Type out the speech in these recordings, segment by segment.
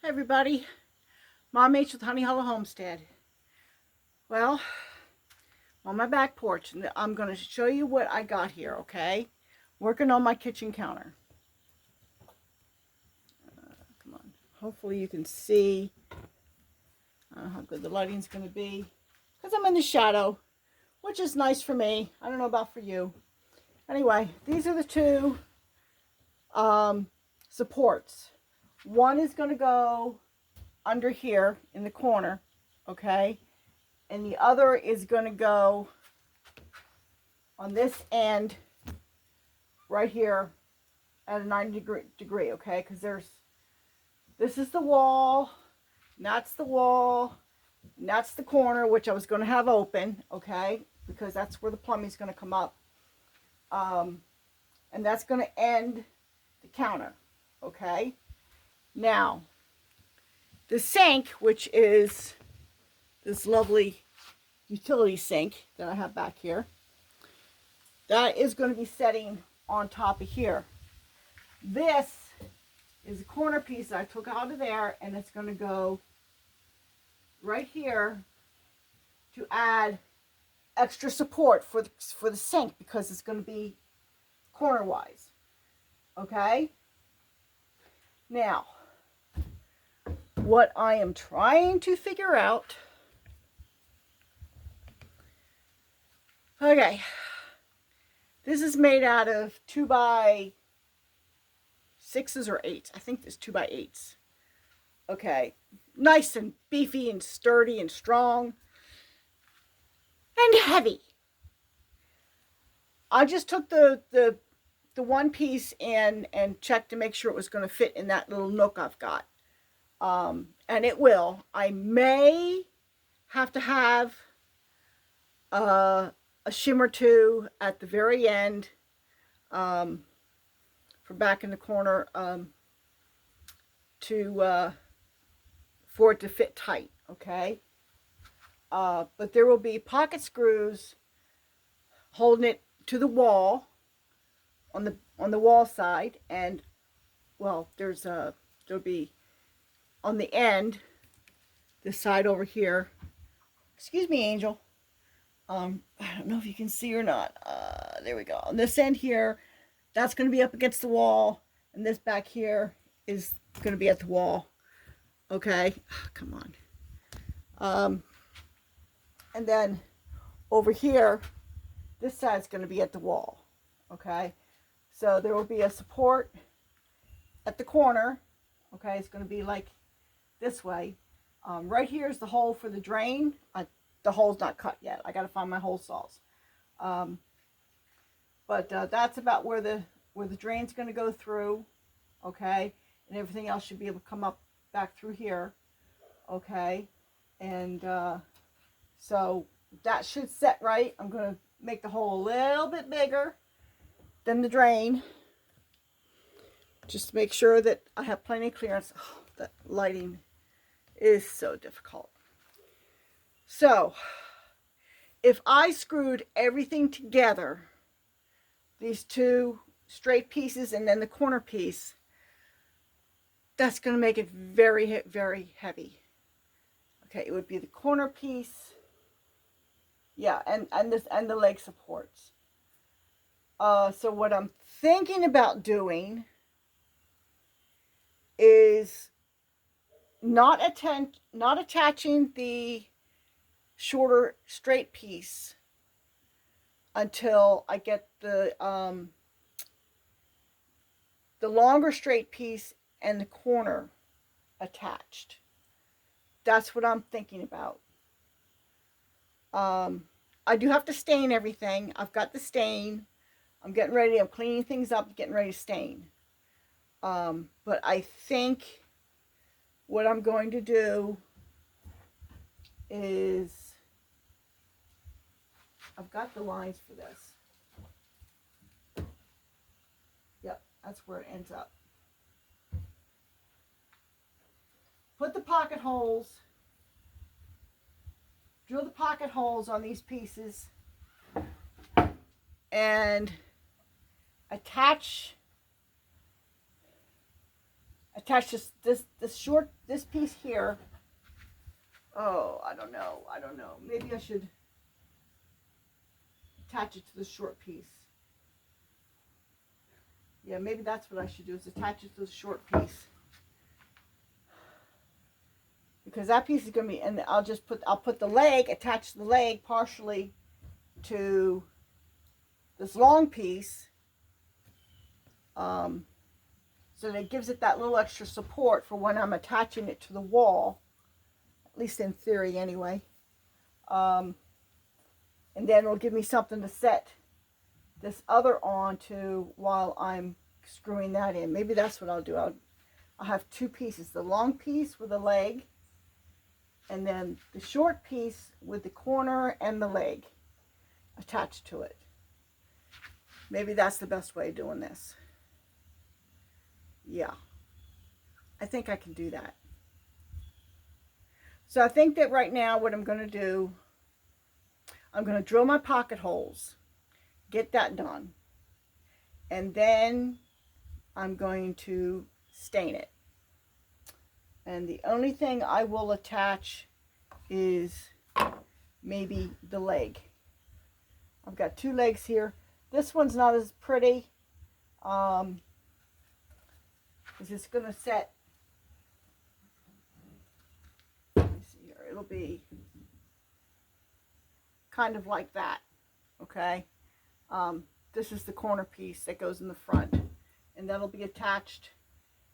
Hey everybody, Mom H with Honey Hollow Homestead. Well, on my back porch, and I'm going to show you what I got here, okay? Working on my kitchen counter. Come on. Hopefully you can see. I don't know how good the lighting's going to be. Because I'm in the shadow, which is nice for me. I don't know about for you. Anyway, these are the two supports. One is going to go under here in the corner, okay? And the other is going to go on this end right here at a 90 degree, okay? Because this is the wall, and that's the wall, and that's the corner, which I was going to have open, okay? Because that's where the plumbing's going to come up. And that's going to end the counter, okay? Now, the sink, which is this lovely utility sink that I have back here, that is going to be setting on top of here. This is a corner piece that I took out of there, and it's going to go right here to add extra support for the sink, because it's going to be corner wise. Okay? Now, what I am trying to figure out, okay, this is made out of 2x6s or 8s. I think there's 2x8s. Okay, nice and beefy and sturdy and strong and heavy. I just took the one piece and checked to make sure it was going to fit in that little nook I've got. And it will. I may have to have a shim or two at the very end for back in the corner for it to fit tight, okay? But there will be pocket screws holding it to the wall on the wall side, and well, there'll be on the end, this side over here. Excuse me, Angel. I don't know if you can see or not. There we go. On this end here, that's going to be up against the wall, and this back here is going to be at the wall. Okay, come on. And then over here, this side's going to be at the wall. Okay, so there will be a support at the corner. Okay, it's going to be like this way. Right here is the hole for the drain. The hole's not cut yet. I got to find my hole saws. But that's about where the drain's going to go through. Okay, and everything else should be able to come up back through here. Okay, and so that should set right. I'm going to make the hole a little bit bigger than the drain, just to make sure that I have plenty of clearance. Oh, that lighting is so difficult. So if I screwed everything together, these two straight pieces and then the corner piece, that's going to make it very, very heavy. Okay, it would be the corner piece, yeah, and the leg supports. So what I'm thinking about doing is not attaching the shorter straight piece until I get the longer straight piece and the corner attached. That's what I'm thinking about. I do have to stain everything. I've got the stain. I'm getting ready. I'm cleaning things up, getting ready to stain. But I think what I'm going to do is, I've got the lines for this. Yep, that's where it ends up. Put the pocket holes, drill the pocket holes on these pieces, and attach attach this piece here. Oh, I don't know. Maybe I should attach it to the short piece. Yeah, maybe that's what I should do, is attach it to the short piece. Because that piece is going to be, and I'll put the leg, attach the leg partially to this long piece. So that it gives it that little extra support for when I'm attaching it to the wall. At least in theory, anyway. And then it'll give me something to set this other onto while I'm screwing that in. Maybe that's what I'll do. I'll have two pieces. The long piece with the leg, and then the short piece with the corner and the leg attached to it. Maybe that's the best way of doing this. Yeah. I think I can do that. So I think that right now what I'm going to do, I'm going to drill my pocket holes, get that done, and then I'm going to stain it. And the only thing I will attach is maybe the leg. I've got two legs here. This one's not as pretty, because it's going to set, let me see here, it'll be kind of like that, okay? This is the corner piece that goes in the front, and that'll be attached,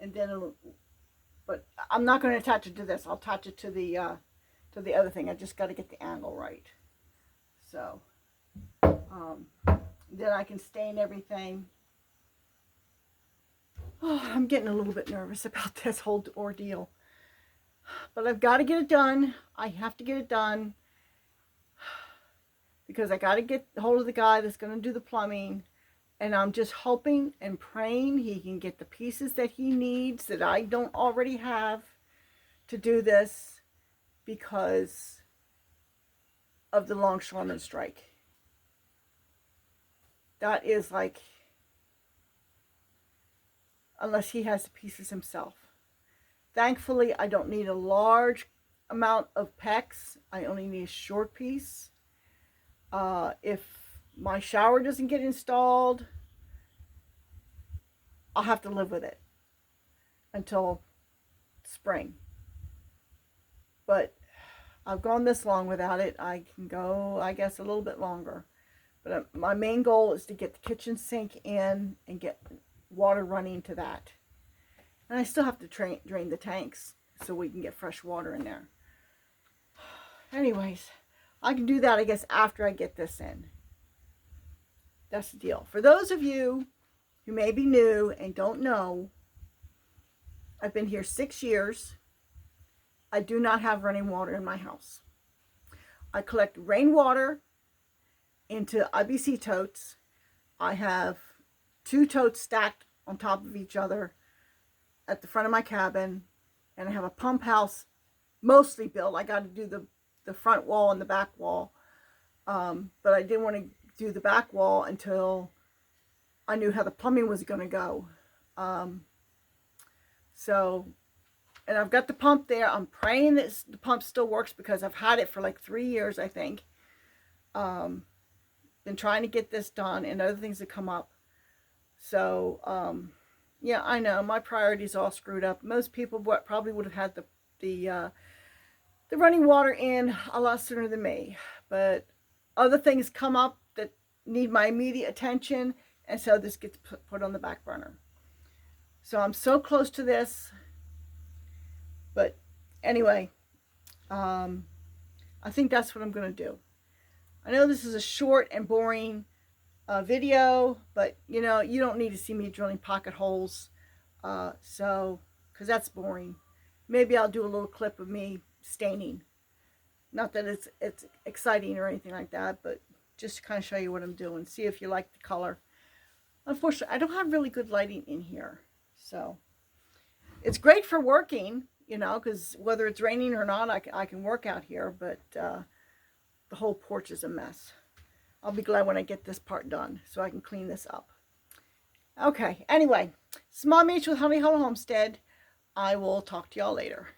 and then it'll, but I'm not going to attach it to this. I'll attach it to the other thing. I just got to get the angle right. So, then I can stain everything. Oh, I'm getting a little bit nervous about this whole ordeal, but I've got to get it done. I have to get it done because I got to get hold of the guy that's going to do the plumbing, and I'm just hoping and praying he can get the pieces that he needs that I don't already have to do this because of the longshoreman strike. That is like, unless he has the pieces himself. Thankfully, I don't need a large amount of PEX. I only need a short piece. If my shower doesn't get installed, I'll have to live with it until spring. But I've gone this long without it. I can go, I guess, a little bit longer. But my main goal is to get the kitchen sink in and get water running to that. And I still have to drain the tanks so we can get fresh water in there. Anyways, I can do that, I guess, after I get this in. That's the deal. For those of you who may be new and don't know, I've been here 6 years. I do not have running water in my house. I collect rainwater into IBC totes. I have 2 totes stacked on top of each other at the front of my cabin, and I have a pump house mostly built. I got to do the front wall and the back wall, but I didn't want to do the back wall until I knew how the plumbing was going to go. So, and I've got the pump there. I'm praying that the pump still works because I've had it for like 3 years, I think. Been trying to get this done, and other things have come up. So, yeah, I know my priorities all screwed up. Most people probably would have had the running water in a lot sooner than me, but other things come up that need my immediate attention, and so this gets put on the back burner. So I'm so close to this, but anyway, I think that's what I'm going to do. I know this is a short and boring video, but you know, you don't need to see me drilling pocket holes, because that's boring. Maybe I'll do a little clip of me staining. Not that it's exciting or anything like that, but just to kind of show you what I'm doing. See if you like the color. Unfortunately, I don't have really good lighting in here, so it's great for working, you know, because whether it's raining or not, I can work out here, but the whole porch is a mess. I'll be glad when I get this part done so I can clean this up. Okay, anyway, Small Meats with Honey Hollow Homestead. I will talk to y'all later.